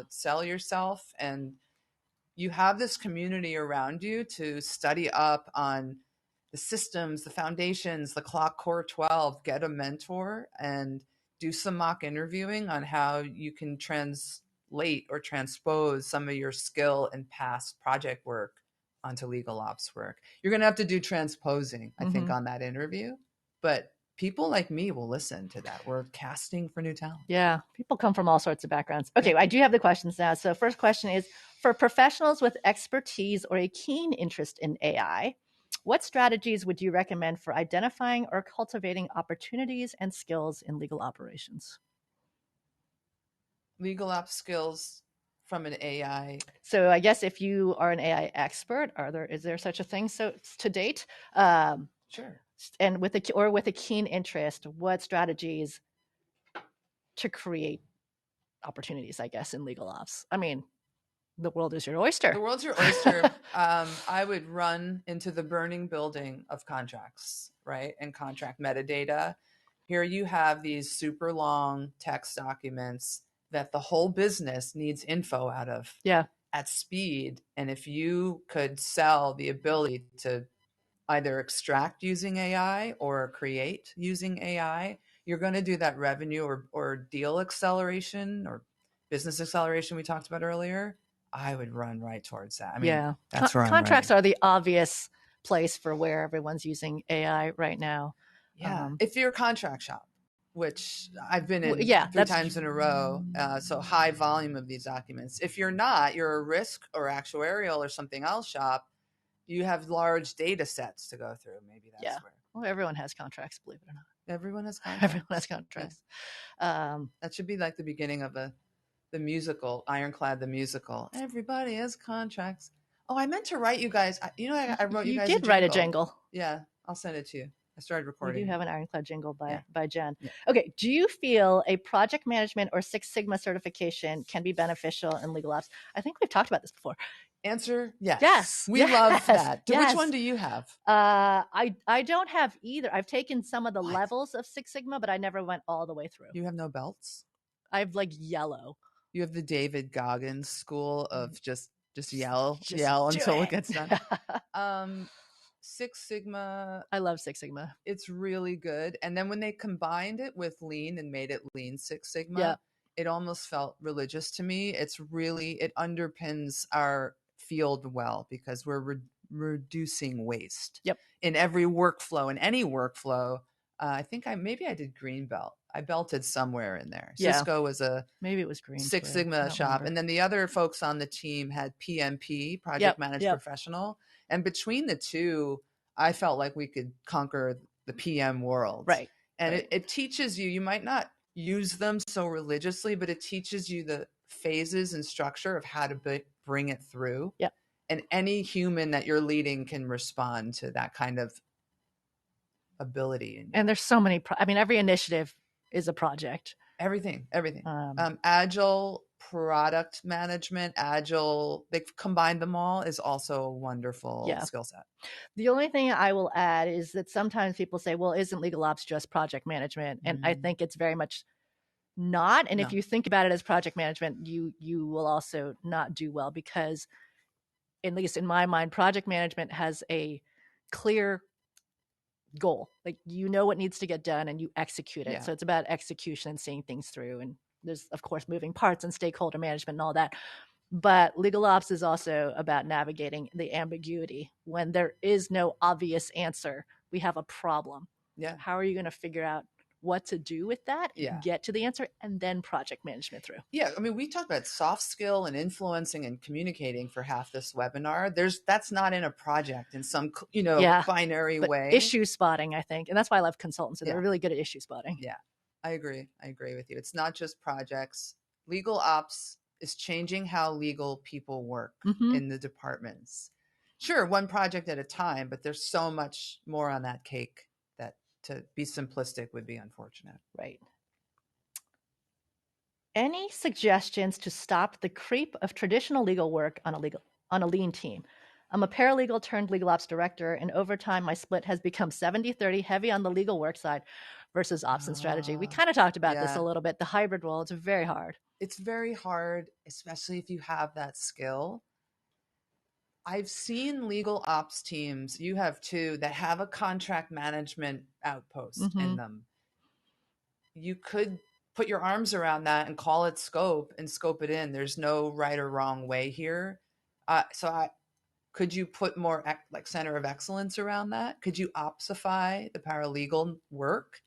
sell yourself, and you have this community around you to study up on the systems, the foundations, the Clock Core 12, get a mentor and do some mock interviewing on how you can translate or transpose some of your skill and past project work onto legal ops work. You're going to have to do transposing, I think, on that interview, but people like me will listen to that. We're casting for new talent. Yeah, people come from all sorts of backgrounds. Okay, I do have the questions now. So first question is, for professionals with expertise or a keen interest in AI, what strategies would you recommend for identifying or cultivating opportunities and skills in legal operations? Legal ops skills from an AI. So I guess if you are an AI expert, is there such a thing? So to date, sure. And with a keen interest, what strategies to create opportunities, I guess, in legal ops? I mean, the world is your oyster. The world's your oyster. I would run into the burning building of contracts, right? And contract metadata. Here you have these super long text documents that the whole business needs info out of at speed. And if you could sell the ability to either extract using AI or create using AI, you're going to do that revenue or deal acceleration or business acceleration we talked about earlier. I would run right towards that. I mean, that's where contracts are the obvious place for where everyone's using AI right now. Yeah. If you're a contract shop, which I've been in 3 times in a row, so high volume of these documents. If you're not, you're a risk or actuarial or something else shop, you have large data sets to go through. Maybe that's where. Well, everyone has contracts, believe it or not. Everyone has contracts. Everyone has contracts. Yeah. That should be like the beginning of the musical, Ironclad the musical. Everybody has contracts. Oh, I meant to write you guys. I wrote you guys. You did write a jingle. Yeah, I'll send it to you. I started recording. We do have an Ironclad jingle by Jen. Yeah. Okay. Do you feel a project management or Six Sigma certification can be beneficial in legal ops? I think we've talked about this before. Answer, yes. Yes. We love that. Which one do you have? I don't have either. I've taken some of the levels of Six Sigma, but I never went all the way through. You have no belts? I have yellow. You have the David Goggins school of just yell until it gets done. Six Sigma. I love Six Sigma. It's really good. And then when they combined it with Lean and made it Lean Six Sigma, it almost felt religious to me. It underpins our field well, because we're reducing waste. Yep. In every workflow, in any workflow. I think I did green belt. I belted somewhere in there. Yeah. Cisco was a Maybe it was green Six too. I Sigma don't shop. remember. And then the other folks on the team had PMP, Project Yep, Managed yep. Professional. And between the two, I felt like we could conquer the PM world. Right. And right. it teaches you might not use them so religiously, but it teaches you the phases and structure of how to bring it through. Yep. And any human that you're leading can respond to that kind of ability. And there's so many, every initiative is a project. Everything. Agile product management, agile, they've combined them all, is also a wonderful skill set. The only thing I will add is that sometimes people say, well, isn't legal ops just project management? And I think it's very much not. And if you think about it as project management, you will also not do well, because at least in my mind, project management has a clear goal. Like, you know what needs to get done and you execute it. Yeah. So it's about execution and seeing things through. And there's, of course, moving parts and stakeholder management and all that. But legal ops is also about navigating the ambiguity. When there is no obvious answer, we have a problem. Yeah. How are you going to figure out what to do with that, get to the answer, and then project management through? Yeah. I mean, we talked about soft skill and influencing and communicating for half this webinar. That's not in a project in some, binary way. Issue spotting, I think. And that's why I love consultants. They're really good at issue spotting. Yeah, I agree with you. It's not just projects. Legal ops is changing how legal people work in the departments. Sure, one project at a time, but there's so much more on that cake that to be simplistic would be unfortunate. Right. Any suggestions to stop the creep of traditional legal work on a lean team? I'm a paralegal turned legal ops director, and over time my split has become 70-30, heavy on the legal work side versus ops and strategy. We kind of talked about this a little bit. The hybrid role, it's very hard. It's very hard, especially if you have that skill. I've seen legal ops teams, you have two, that have a contract management outpost in them. You could put your arms around that and call it scope and scope it in. There's no right or wrong way here. Could you put more like center of excellence around that? Could you opsify the paralegal work?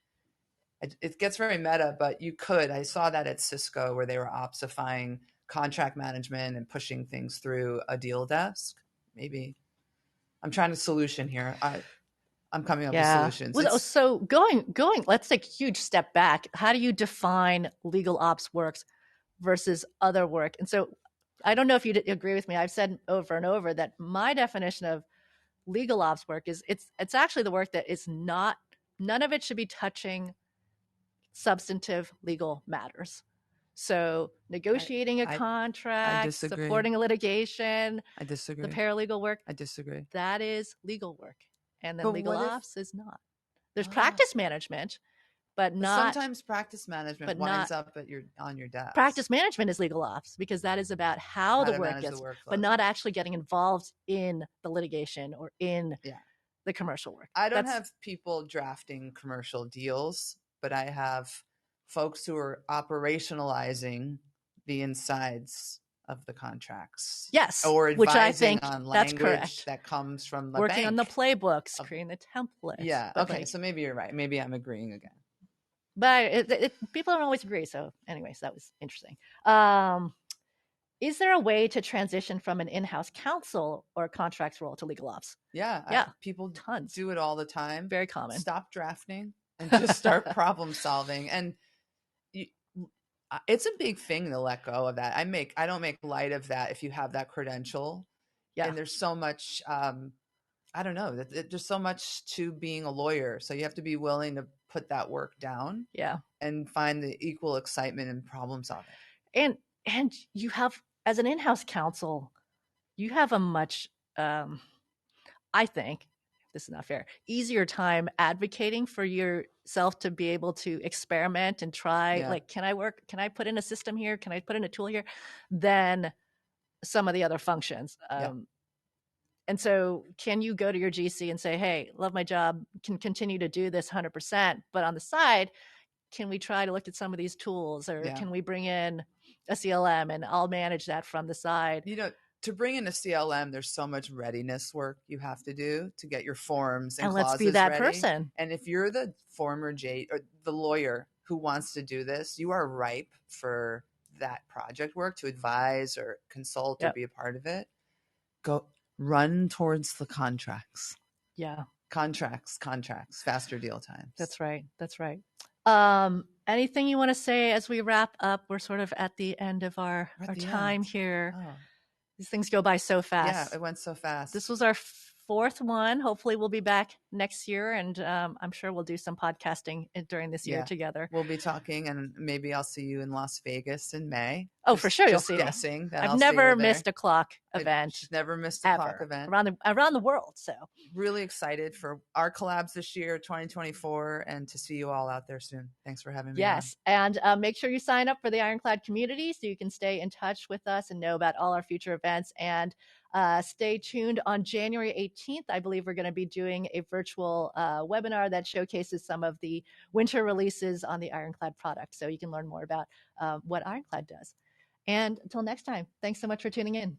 It gets very meta, but you could. I saw that at Cisco, where they were opsifying contract management and pushing things through a deal desk. Maybe I'm trying to solution here. I'm coming up with solutions. Well, so going, let's take a huge step back. How do you define legal ops works versus other work? And so I don't know if you agree with me. I've said over and over that my definition of legal ops work is it's actually the work that is none of it should be touching substantive legal matters. So negotiating a contract, supporting a litigation. I disagree. The paralegal work. I disagree. That is legal work. And then legal ops is not. There's practice management, but not. Sometimes practice management winds up on your desk. Practice management is legal ops, because that is about how the work gets, but not actually getting involved in the litigation or in the commercial work. I don't have people drafting commercial deals, but I have folks who are operationalizing the insides of the contracts. Yes. Or advising which I think on that's language correct. that comes from the working bank. on the playbooks, creating the templates. Yeah. Okay. So maybe you're right. Maybe I'm agreeing again. But people don't always agree. So anyways, that was interesting. Is there a way to transition from an in-house counsel or contracts role to legal ops? Yeah. People tons do it all the time. Very common. Stop drafting and just start problem solving. And it's a big thing to let go of that. I don't make light of that if you have that credential. Yeah. And there's so much, I don't know, there's so much to being a lawyer. So you have to be willing to put that work down. Yeah. And find the equal excitement in problem solving. And you have, as an in-house counsel, you have a much, I think, this is not fair, easier time advocating for yourself to be able to experiment and try, like, can I put in a system here? Can I put in a tool here? Than some of the other functions. And so can you go to your GC and say, hey, love my job, can continue to do this 100%, but on the side, can we try to look at some of these tools, or Yeah. can we bring in a CLM and I'll manage that from the side? You know, to bring in a CLM, there's so much readiness work you have to do to get your forms and And clauses let's be that ready. person. And if you're the former or the lawyer who wants to do this, you are ripe for that project work to advise or consult or be a part of it. Go run towards the contracts. Yeah. Contracts, faster deal times. That's right. Anything you want to say as we wrap up? We're sort of at the end of our time here. Oh. These things go by so fast. Yeah, it went so fast. This was our fourth one. Hopefully we'll be back next year, and I'm sure we'll do some podcasting during this year together. We'll be talking, and maybe I'll see you in Las Vegas in May. Oh, for sure, you'll see guessing me. That I've never missed a clock event. Never missed a clock event around the world. So really excited for our collabs this year, 2024, and to see you all out there soon. Thanks for having me. Yes, and make sure you sign up for the Ironclad community so you can stay in touch with us and know about all our future events. And stay tuned on January 18th. I believe we're going to be doing a virtual webinar that showcases some of the winter releases on the Ironclad product, so you can learn more about what Ironclad does. And until next time, thanks so much for tuning in.